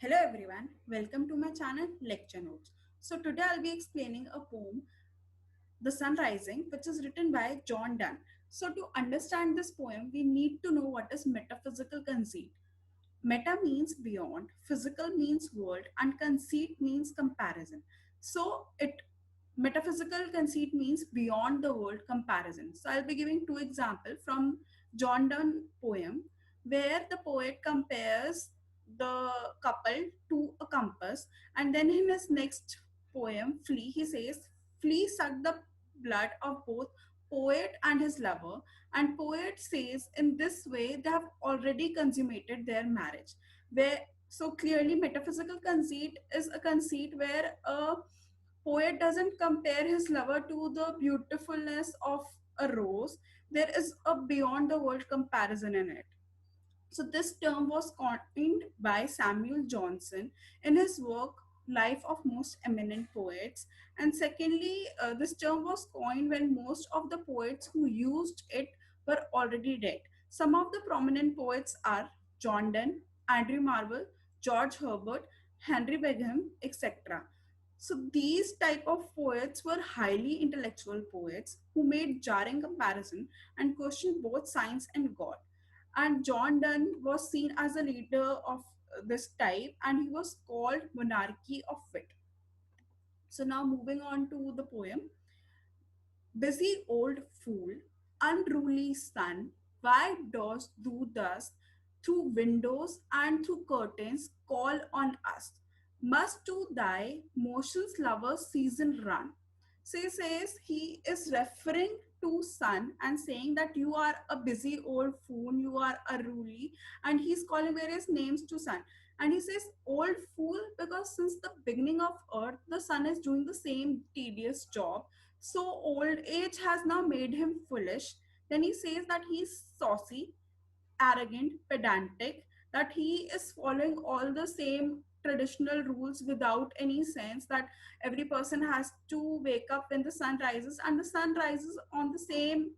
Hello everyone, welcome to my channel Lecture Notes. So today I'll be explaining a poem, The Sun Rising, which is written by John Donne. So to understand this poem, we need to know what is metaphysical conceit. Meta means beyond, physical means world, and conceit means comparison. So it metaphysical conceit means beyond the world comparison. So I'll be giving two examples from John Donne poem where the poet compares the couple to a compass, and then in his next poem, Flea, he says, Flea sucked the blood of both poet and his lover, and poet says in this way they have already consummated their marriage. Where so clearly metaphysical conceit is a conceit where a poet doesn't compare his lover to the beautifulness of a rose. There is a beyond the world comparison in it. So this term was coined by Samuel Johnson in his work Life of Most Eminent Poets. And secondly, this term was coined when most of the poets who used it were already dead. Some of the prominent poets are John Donne, Andrew Marvell, George Herbert, Henry Bentham, etc. So these type of poets were highly intellectual poets who made jarring comparison and questioned both science and God. And John Donne was seen as a leader of this type, and he was called Monarchy of Wit. So now moving on to the poem. Busy old fool, unruly sun, why dost thou thus through windows and through curtains call on us? Must to thy motions lovers season run? So he says he is referring to sun and saying that you are a busy old fool, you are unruly, and he's calling various names to sun. And he says old fool because since the beginning of earth, the sun is doing the same tedious job, so old age has now made him foolish. Then he says that he's saucy, arrogant, pedantic, that he is following all the same traditional rules without any sense, that every person has to wake up when the sun rises and the sun rises on the same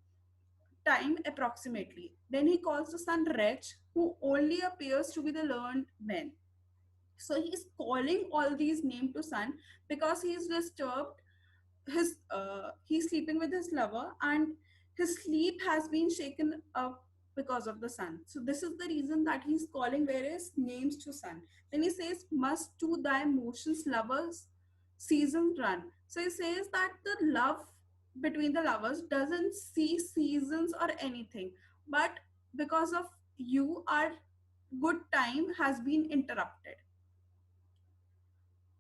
time approximately. Then he calls the sun wretch, who only appears to be the learned men. So he's calling all these names to sun because he is disturbed. He's sleeping with his lover and his sleep has been shaken up because of the sun. So this is the reason that he's calling various names to sun. Then he says, must to thy motions lovers seasons run. So he says that the love between the lovers doesn't see seasons or anything, but because of you, our good time has been interrupted.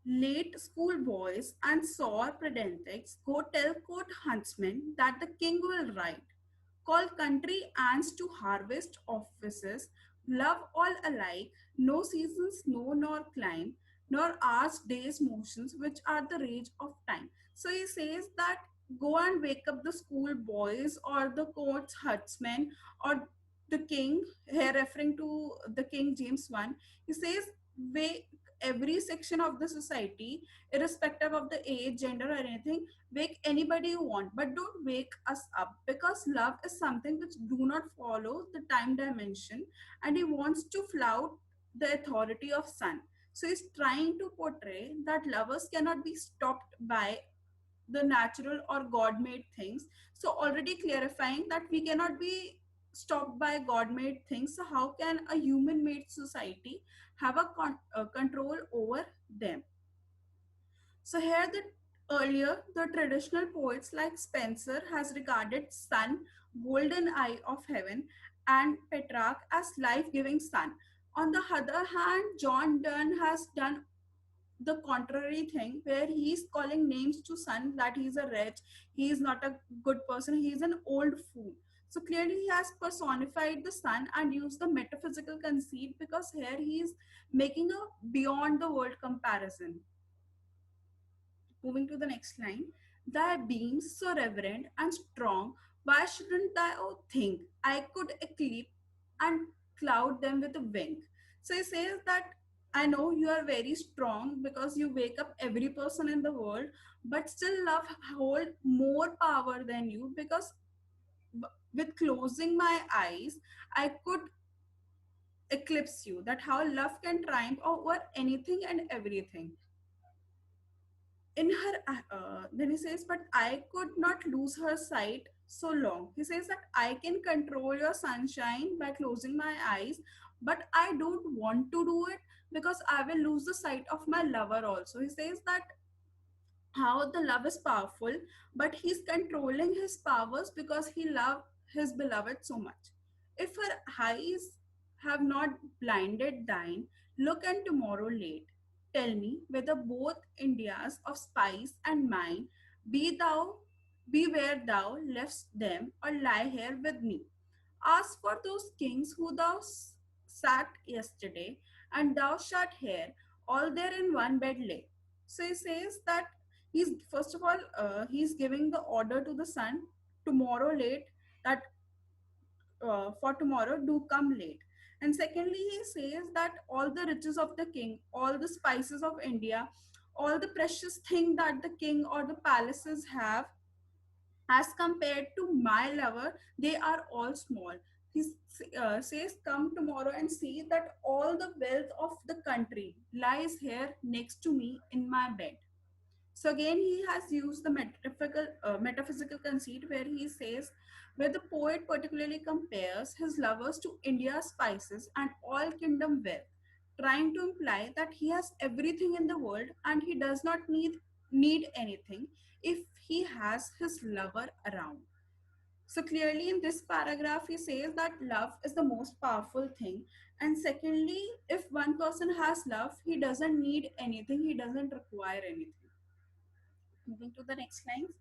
Late schoolboys and sore pedantics go tell court huntsmen that the king will ride. Call country ants to harvest offices, love all alike, no seasons, no nor climb, nor hours, days, motions, which are the rage of time. So he says that go and wake up the schoolboys or the court's huntsmen or the king, here referring to the King James I. He says, wake every section of the society, irrespective of the age, gender, or anything. Wake anybody you want, but don't wake us up, because love is something which do not follow the time dimension, and he wants to flout the authority of sun. So he's trying to portray that lovers cannot be stopped by the natural or god made things. So already clarifying that we cannot be stopped by god made things, so how can a human made society have a control over them? So here the earlier the traditional poets like Spenser has regarded sun, golden eye of heaven, and Petrarch as life-giving sun. On the other hand, John Donne has done the contrary thing where he's calling names to sun, that he's a wretch, he is not a good person, he is an old fool. So clearly he has personified the sun and used the metaphysical conceit, because here he is making a beyond the world comparison. Moving to the next line. Thy beams so reverent and strong, why shouldn't thou think I could eclipse and cloud them with a wink? So he says that I know you are very strong because you wake up every person in the world, but still love hold more power than you, because with closing my eyes, I could eclipse you, that how love can triumph over anything and everything. In her Then he says, but I could not lose her sight so long. He says that I can control your sunshine by closing my eyes, but I don't want to do it because I will lose the sight of my lover also. He says that how the love is powerful, but he's controlling his powers because he loved his beloved so much. If her eyes have not blinded thine, look and tomorrow late. Tell me whether both Indias of spice and mine be where thou left'st them, or lie here with me. Ask for those kings who thou sat yesterday, and thou shalt here, all there in one bed lay. So he says that he's first of all he's giving the order to the sun, tomorrow late, that for tomorrow do come late. And secondly, he says that all the riches of the king, all the spices of India, all the precious thing that the king or the palaces have, as compared to my lover, they are all small. He says, come tomorrow and see that all the wealth of the country lies here next to me in my bed. So again, he has used the metaphysical conceit where he says, where the poet particularly compares his lovers to India's spices and all kingdom wealth, trying to imply that he has everything in the world and he does not need anything if he has his lover around. So clearly in this paragraph, he says that love is the most powerful thing. And secondly, if one person has love, he doesn't need anything, he doesn't require anything. Moving to the next lines.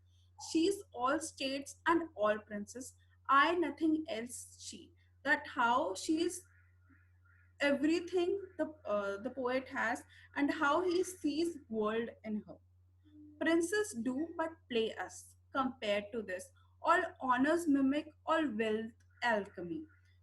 She's all states and all princes. I nothing else she. That how she is everything the poet has, and how he sees world in her. Princes do but play us compared to this. All honors mimic, all wealth alchemy.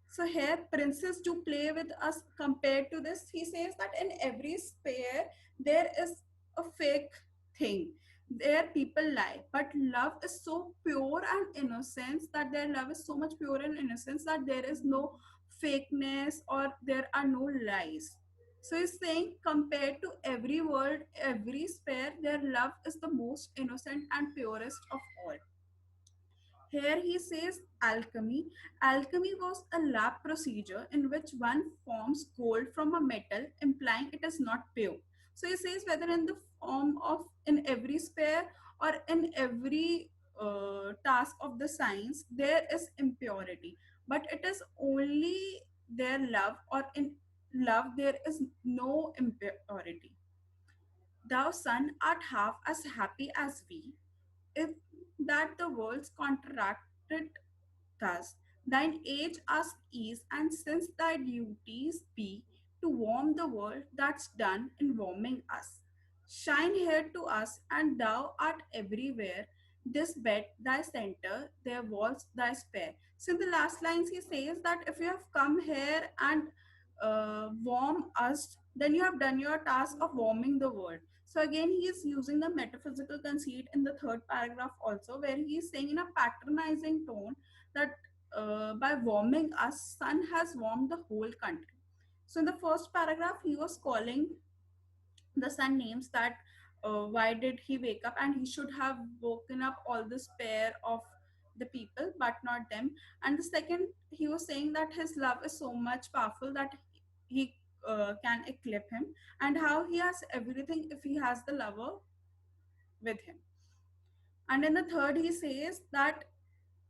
So here princes do play with us compared to this. He says that in every sphere there is a fake thing. There people lie, but love is so pure and innocence, that their love is so much pure and innocence that there is no fakeness or there are no lies. So he's saying, compared to every world, every sphere, their love is the most innocent and purest of all. Here he says alchemy. Alchemy was a lab procedure in which one forms gold from a metal, implying it is not pure. So he says whether in the form of in every sphere or in every task of the science, there is impurity. But it is only their love, or in love there is no impurity. Thou, son, art half as happy as we, if that the worlds contracted thus. Thine age ask ease, and since thy duties be to warm the world, that's done in warming us. Shine here to us, and thou art everywhere. This bed thy center, their walls thy spare. So in the last lines he says that if you have come here and warm us, then you have done your task of warming the world. So again, he is using the metaphysical conceit in the third paragraph also, where he is saying in a patronizing tone that by warming us, sun has warmed the whole country. So in the first paragraph, he was calling the sun names, that why did he wake up, and he should have woken up all this pair of the people but not them. And the second, he was saying that his love is so much powerful that he can eclipse him, and how he has everything if he has the lover with him. And in the third, he says that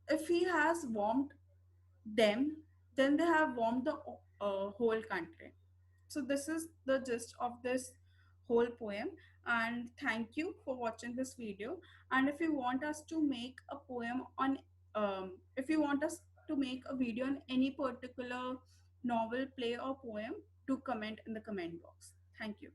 if he has warmed them, then they have warmed the whole country. So this is the gist of this whole poem, and thank you for watching this video. And if you want us to make a poem on if you want us to make a video on any particular novel, play or poem, do comment in the comment box. Thank you.